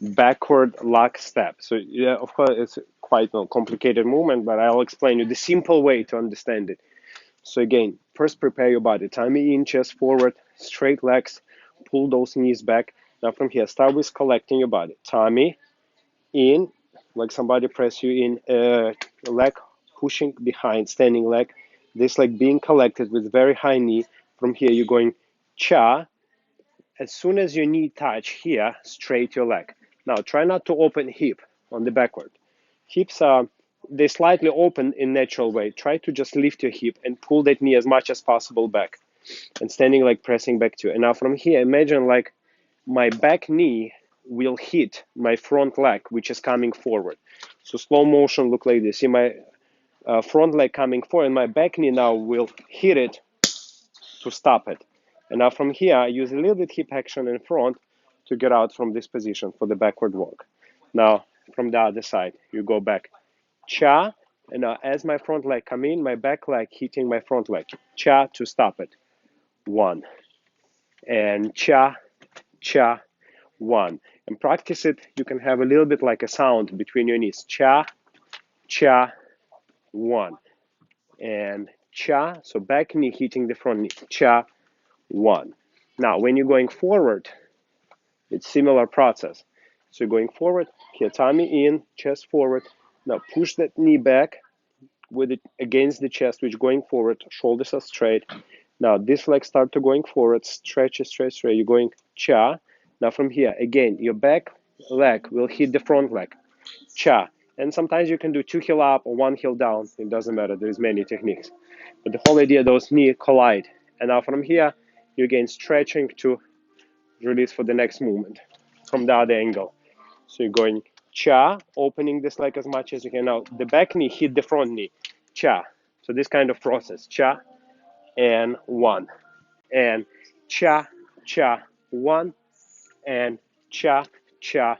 backward lock step. So yeah, of course, it's quite a complicated movement, but I'll explain you the simple way to understand it. So again, first prepare your body. Tummy in, chest forward, straight legs, pull those knees back. Now from here, start with collecting your body. Tummy in, like somebody press you in, leg pushing behind, standing leg. This leg being collected with very high knee. From here, you're going cha. As soon as your knee touch here, straight your leg. Now try not to open hip on the backward. Hips are they slightly open in natural way. Try to just lift your hip and pull that knee as much as possible back. And standing like pressing back to you. And now from here, imagine like my back knee will hit my front leg, which is coming forward. So slow motion look like this. See my front leg coming forward, and my back knee now will hit it to stop it. And now from here, I use a little bit hip action in front to get out from this position for the backward walk. Now from the other side, you go back, cha, and now as my front leg come in, my back leg hitting my front leg, cha to stop it. One, and cha, cha, one. And practice it, you can have a little bit like a sound between your knees. Cha, cha, one. And cha, so back knee hitting the front knee. Cha, one. Now, when you're going forward, it's similar process. So you're going forward, here tummy in, chest forward. Now push that knee back with it against the chest, which going forward, shoulders are straight. Now this leg start to going forward, stretch, stretch, stretch. You're going cha. Now from here, again, your back leg will hit the front leg, cha. And sometimes you can do two heel up or one heel down. It doesn't matter. There's many techniques. But the whole idea, those knee collide. And now from here, you again stretching to release for the next movement from the other angle. So you're going cha, opening this leg as much as you can. Now the back knee hit the front knee, cha. So this kind of process, cha, and one, and cha, cha, one, and cha, cha,